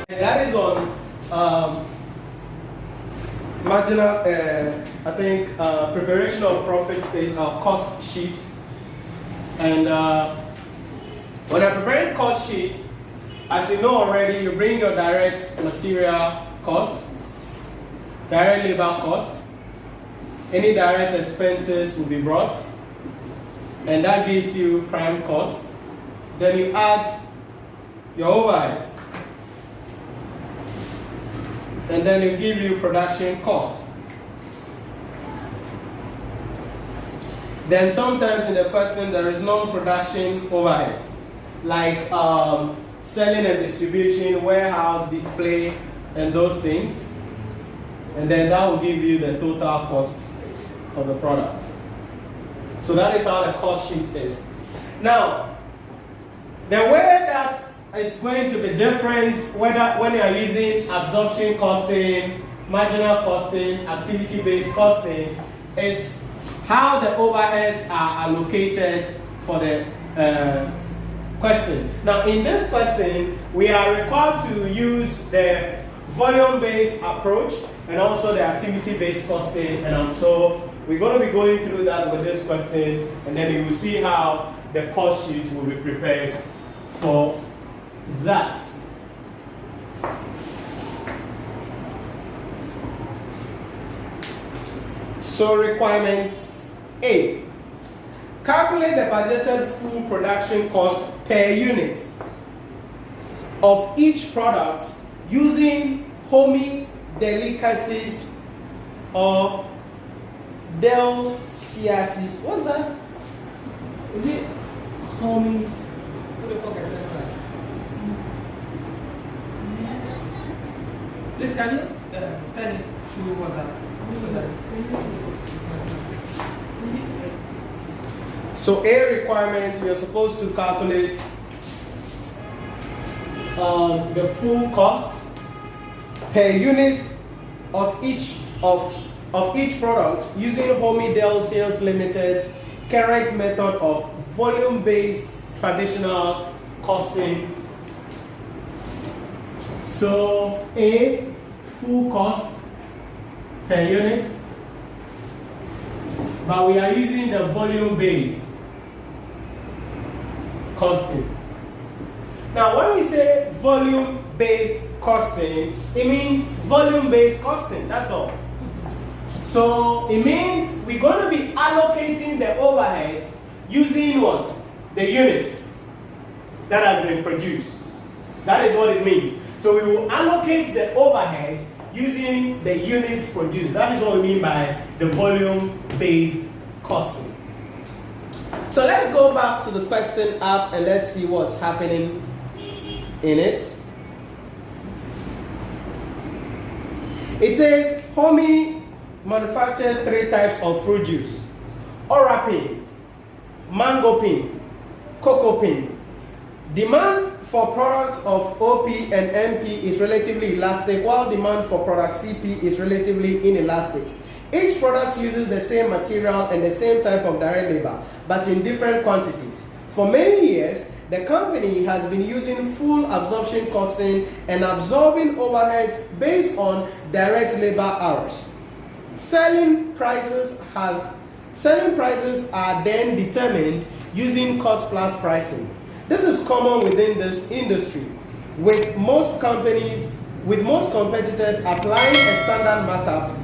And that is on marginal, preparation of profit statement, cost sheets. And when I'm preparing cost sheets, as you know already, you bring your direct material cost, direct labor cost, any direct expenses will be brought, and that gives you prime cost. Then you add your overheads, and then it give you production cost. Then sometimes in the question there is non-production overheads, like selling and distribution, warehouse, display, and those things. And then that will give you the total cost for the products. So that is how the cost sheet is. Now, the way that it's going to be different whether when you are using absorption costing, marginal costing, activity-based costing, is how the overheads are allocated for the question. Now, in this question, we are required to use the volume-based approach and also the activity-based costing, and so we're going to be going through that with this question, and then you will see how the cost sheet will be prepared for that. So requirements A. Calculate the budgeted full production cost per unit of each product using homey delicacies or deliciacies. What's that? Is it homies? Please, can you send it to WhatsApp? So A requirement, we are supposed to calculate the full cost per unit of each product using Homidel Sales Limited's current method of volume-based traditional costing. So A, full cost per unit, but we are using the volume-based costing. Now, when we say volume-based costing, it means volume-based costing, that's all. So it means we're going to be allocating the overheads using what? The units that has been produced. That is what it means. So we will allocate the overheads using the units produced. That is what we mean by the volume-based costing. So let's go back to the question app and let's see what's happening in it. It says, Homey manufactures 3 types of fruit juice: Orapin, Mango Pin, Cocoa Pin. Demand for products of OP and MP is relatively elastic, while demand for product CP is relatively inelastic. Each product uses the same material and the same type of direct labor, but in different quantities. For many years, the company has been using full absorption costing and absorbing overheads based on direct labor hours. Selling prices are then determined using cost plus pricing. This is common within this industry, with most competitors applying a standard markup.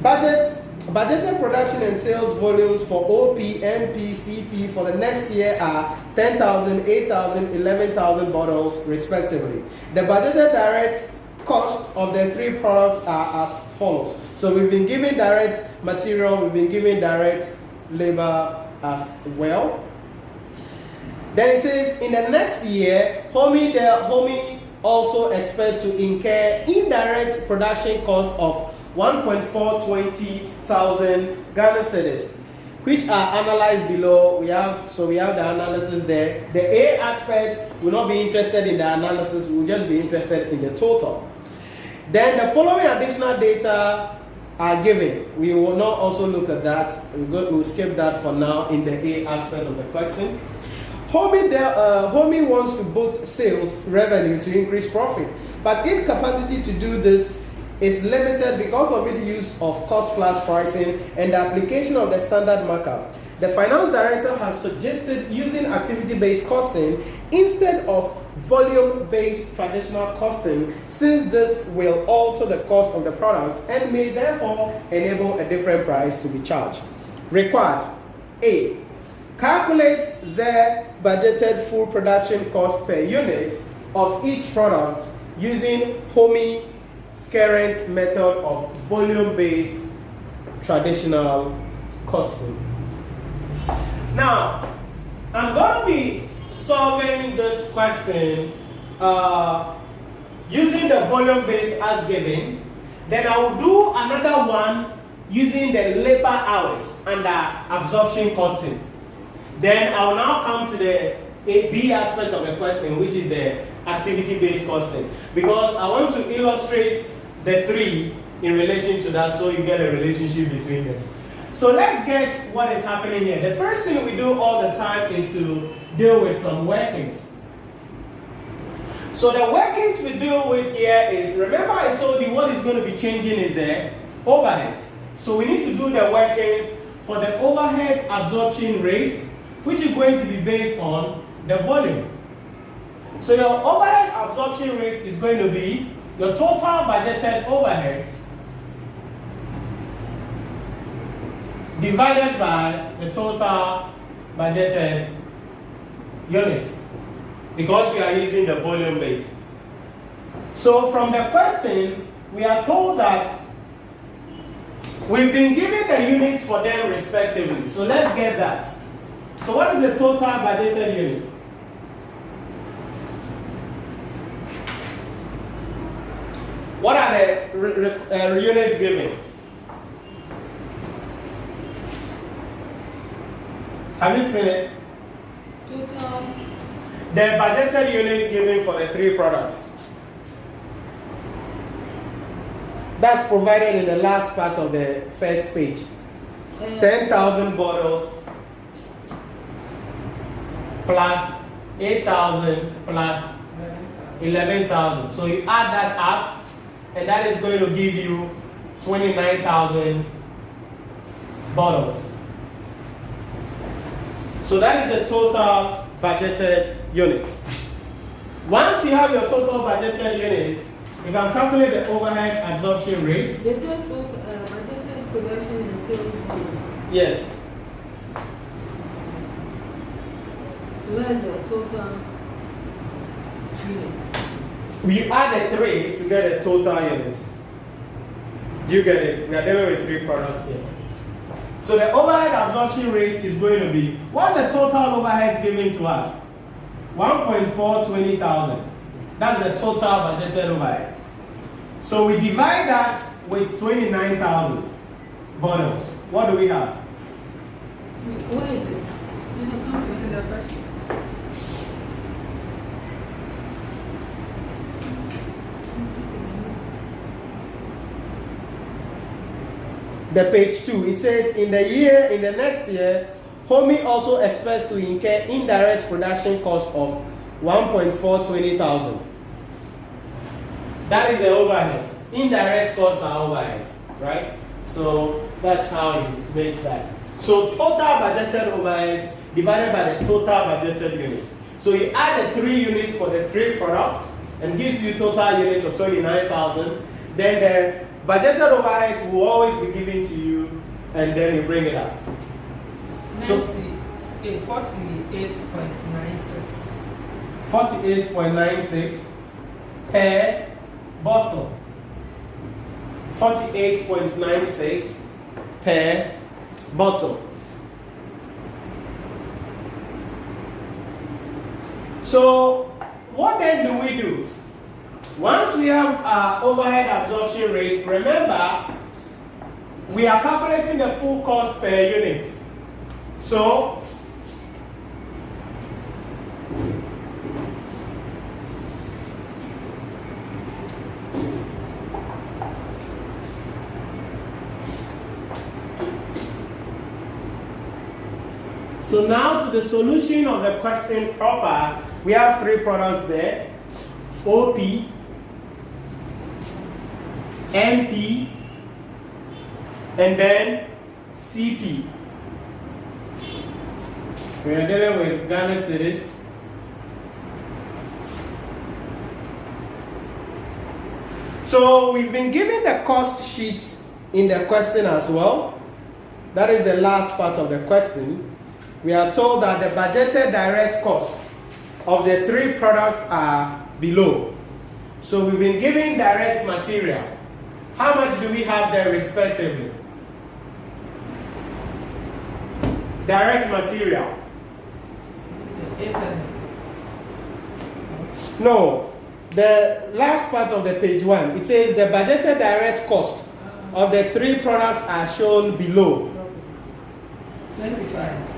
Budgeted production and sales volumes for OP, MP, CP for the next year are 10,000, 8,000, 11,000 bottles respectively. The budgeted direct cost of the 3 products are as follows. So we've been given direct material, we've been given direct labor as well. Then it says, in the next year, Homey also expect to incur indirect production cost of 1,420,000 Ghana cedis, which are analyzed below. We have the analysis there. The A aspect, will not be interested in the analysis, we will just be interested in the total. Then the following additional data are given. We will not also look at that. We'll skip that for now in the A aspect of the question. Homie wants to boost sales revenue to increase profit, but if capacity to do this is limited because of its use of cost plus pricing and the application of the standard markup, the finance director has suggested using activity-based costing instead of volume-based traditional costing, since this will alter the cost of the products and may therefore enable a different price to be charged. Required: A. Calculate the budgeted full production cost per unit of each product using Homie's current method of volume-based traditional costing. Now, I'm going to be solving this question using the volume base as given. Then I will do another one using the labor hours and the absorption costing. Then I will now come to the B aspect of the question, which is the activity-based costing, because I want to illustrate the three in relation to that so you get a relationship between them. So let's get what is happening here. The first thing we do all the time is to deal with some workings. So the workings we deal with here is, remember I told you what is going to be changing is the overhead. So we need to do the workings for the overhead absorption rate, which is going to be based on the volume. So your overhead absorption rate is going to be your total budgeted overheads divided by the total budgeted units, because we are using the volume base. So from the question, we are told that we've been given the units for them respectively. So let's get that. So what is the total budgeted unit? What are the units given? Have you seen it? Total. The budgeted units given for the three products. That's provided in the last part of the first page. 10,000 bottles plus 8,000 plus 11,000. So you add that up, and that is going to give you 29,000 bottles. So that is the total budgeted units. Once you have your total budgeted units, you can calculate the overhead absorption rate. They said total budgeted production and sales volume. Yes. What is the total units? We add the 3 to get the total units. Do you get it? We are dealing with 3 products here. So the overhead absorption rate is going to be, what's the total overheads given to us? 1.420,000. That's the total budgeted overheads. So we divide that with 29,000 bottles. What do we have? What is it? The page 2, it says in the next year, Homie also expects to incur indirect production cost of 1.420,000. That is the overhead. Indirect costs are overheads, right? So that's how you make that. So total budgeted overheads divided by the total budgeted units. So you add the 3 units for the 3 products and gives you total units of 29,000. Then the budgeted overheads will always be given to you, and then you bring it up. So 48.96. 48.96 per bottle. 48.96 per bottle. So what then do we do? Once we have our overhead absorption rate, remember we are calculating the full cost per unit. So So now to the solution of the question proper, we have three products there. OP, MP, and then CP. We are dealing with Ghana cedis. So we've been given the cost sheet in the question as well. That is the last part of the question. We are told that the budgeted direct cost of the three products are below. So we've been given direct material. How much do we have there respectively? Direct material. No. The last part of the page 1, it says the budgeted direct cost of the three products are shown below. 25,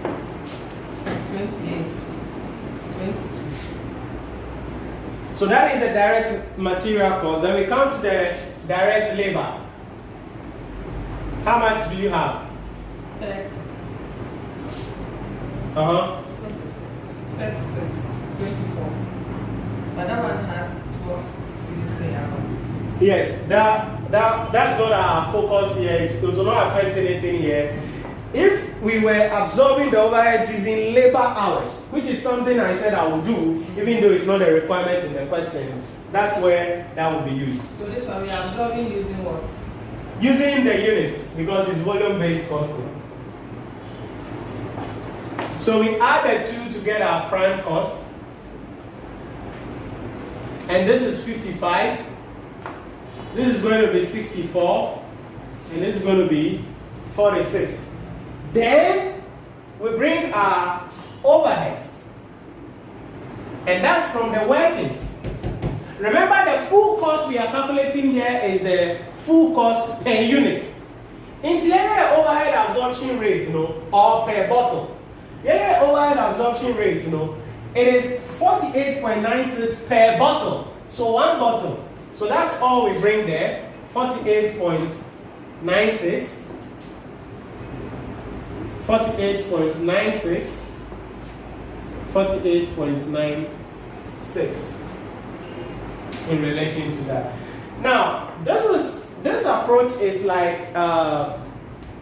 28, 22. So that is the direct material cost. Then we come to the direct labor. How much do you have? 30. 36, 24. But that one has 12 cities per hour. Yes, that's not our focus here. It will not affect anything here. If we were absorbing the overheads using labor hours, which is something I said I will do, even though it's not a requirement in the question, that's where that will be used. So this one we are absorbing using what? Using the units, because it's volume-based costing. So we add the two to get our prime cost. And this is 55. This is going to be 64. And this is going to be 46. Then we bring our overheads. And that's from the workings. Remember, the full cost we are calculating here is the full cost per unit. In the overhead absorption rate, or per bottle. The overhead absorption rate, it is 48.96 per bottle. So one bottle. So that's all we bring there. 48.96. 48.96. 48.96 in relation to that. Now, this approach is like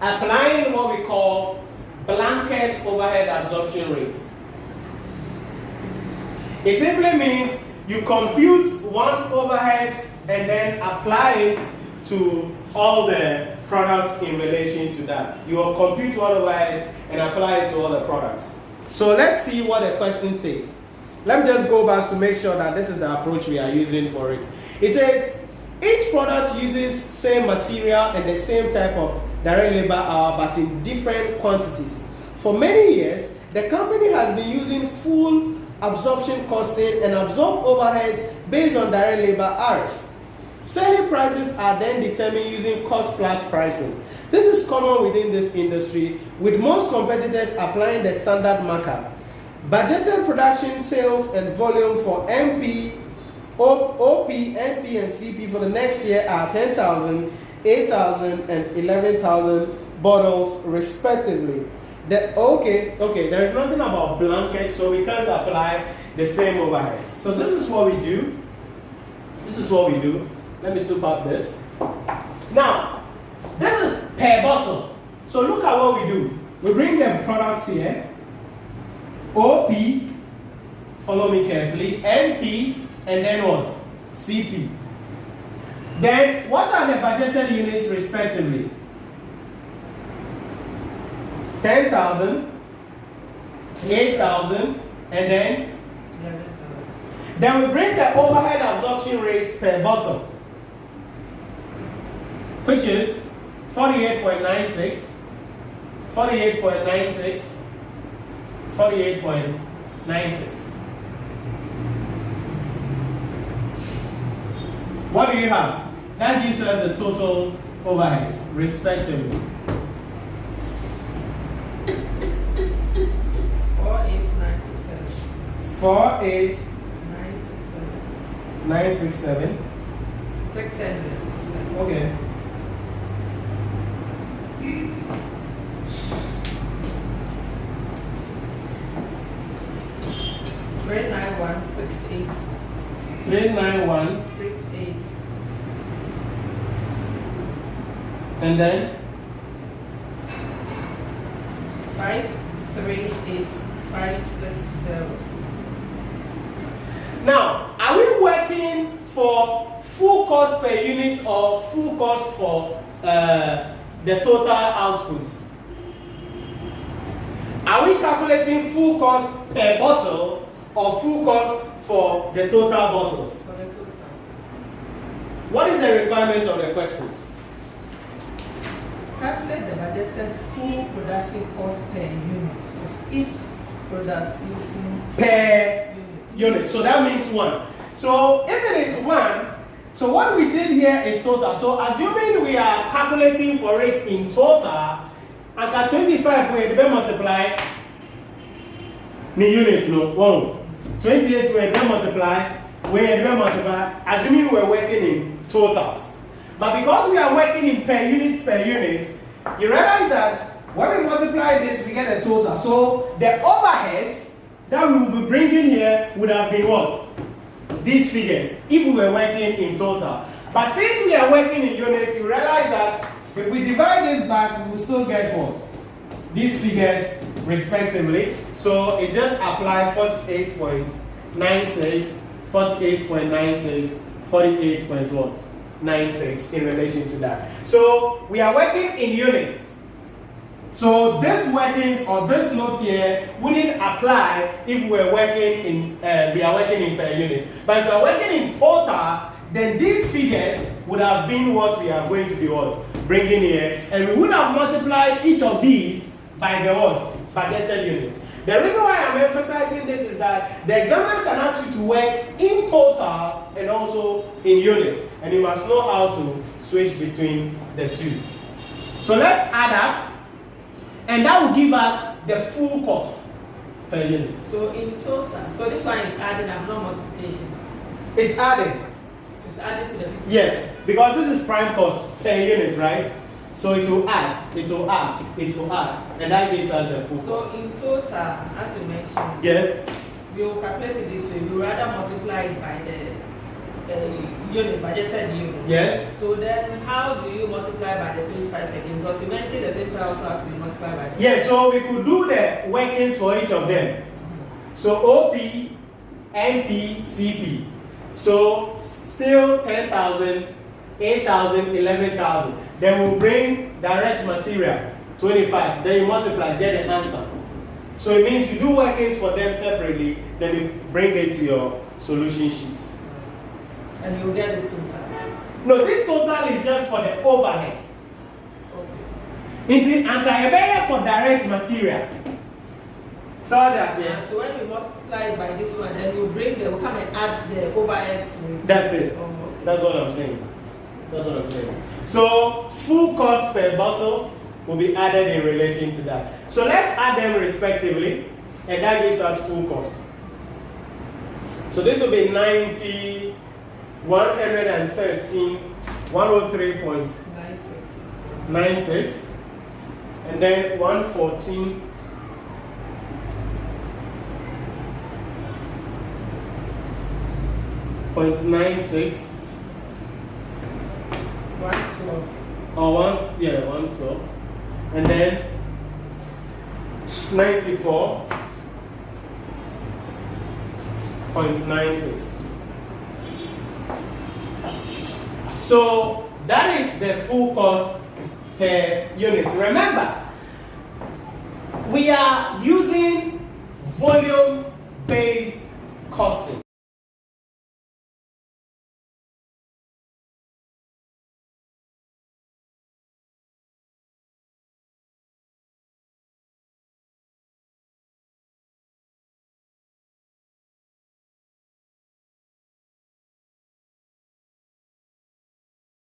applying what we call blanket overhead absorption rate. It simply means you compute one overhead and then apply it to all the products in relation to that. You will compute one overhead and apply it to all the products. So let's see what the question says. Let me just go back to make sure that this is the approach we are using for it. It says each product uses same material and the same type of direct labor hour but in different quantities. For many years, the company has been using full absorption costing and absorb overheads based on direct labor hours. Selling prices are then determined using cost plus pricing. This is common within this industry, with most competitors applying the standard markup. Budgeted production, sales, and volume for MP, OP, NP, and CP for the next year are 10,000, 8,000, and 11,000 bottles respectively. Okay, there is nothing about blanket, so we can't apply the same overheads. So this is what we do. Let me soup up this. Now, this is per bottle. So look at what we do. We bring the products here. OP, follow me carefully, NP, and then what? CP. Then, what are the budgeted units respectively? 10,000, 8,000, and then? Then we bring the overhead absorption rate per bottle, which is 48.96, 48.96, 48.96. What do you have? That gives us the total overheads, respectively. 48,967. 48,967. 667. Okay. 39168. 391. 68. And then 538560. now, are we working for full cost per unit or full cost for the total output? Are we calculating full cost per bottle or full cost for the total bottles? For the total. What is the requirement of the question? Calculate the budgeted full production cost per unit of each product using Per unit. So that means 1. So if it is 1, so what we did here is total. So assuming we are calculating for it in total, and at 25 we will multiply the unit, no, 1. 28 we will multiply, assuming we are working in totals. But because we are working in per unit, you realize that when we multiply this, we get a total. So the overheads that we will be bringing here would have been what? These figures, if we were working in total. But since we are working in units, you realize that if we divide this back, we will still get what? These figures respectively. So it just applies 48.96, 48.96, 48.96 in relation to that. So we are working in units. So this workings or this note here wouldn't apply if we are working in per unit. But if we are working in total, then these figures would have been what we are going to be bringing here, and we would have multiplied each of these by the budgeted units. The reason why I'm emphasizing this is that the examiner can ask you to work in total and also in units, and you must know how to switch between the two. So let's add up, and that will give us the full cost per unit. So in total, so this one is adding up, not multiplication. It's adding. It's added to the 50. Yes, because this is prime cost per unit, right? So it will add, and that gives us the full cost. So in total, as you mentioned, Yes. we will calculate it this way. We will rather multiply it by the unit, budgeted unit. Yes. So then, how do you multiply by the 25 again? Because you mentioned the 25 also has to be multiplied by the Yes, so we could do the workings for each of them. So OP, NP, CP. So still 10,000, 8,000, 11,000. Then we'll bring direct material, 25. Then you multiply, get the answer. So it means you do workings for them separately, then you bring it to your solution sheet. and you'll get this total. No, this total is just for the overheads. Okay. It is anti for direct material. So that's it. So when you multiply it by this one, then you bring the, come and add the overheads to it. That's it. Oh, okay. That's what I'm saying. That's what I'm saying. So full cost per bottle will be added in relation to that. So let's add them respectively, and that gives us full cost. So this will be 90, 113, 103.96, and then 114. 0.96 112. or 112, and then 94.96. So that is the full cost per unit. Remember, we are using volume-based costing.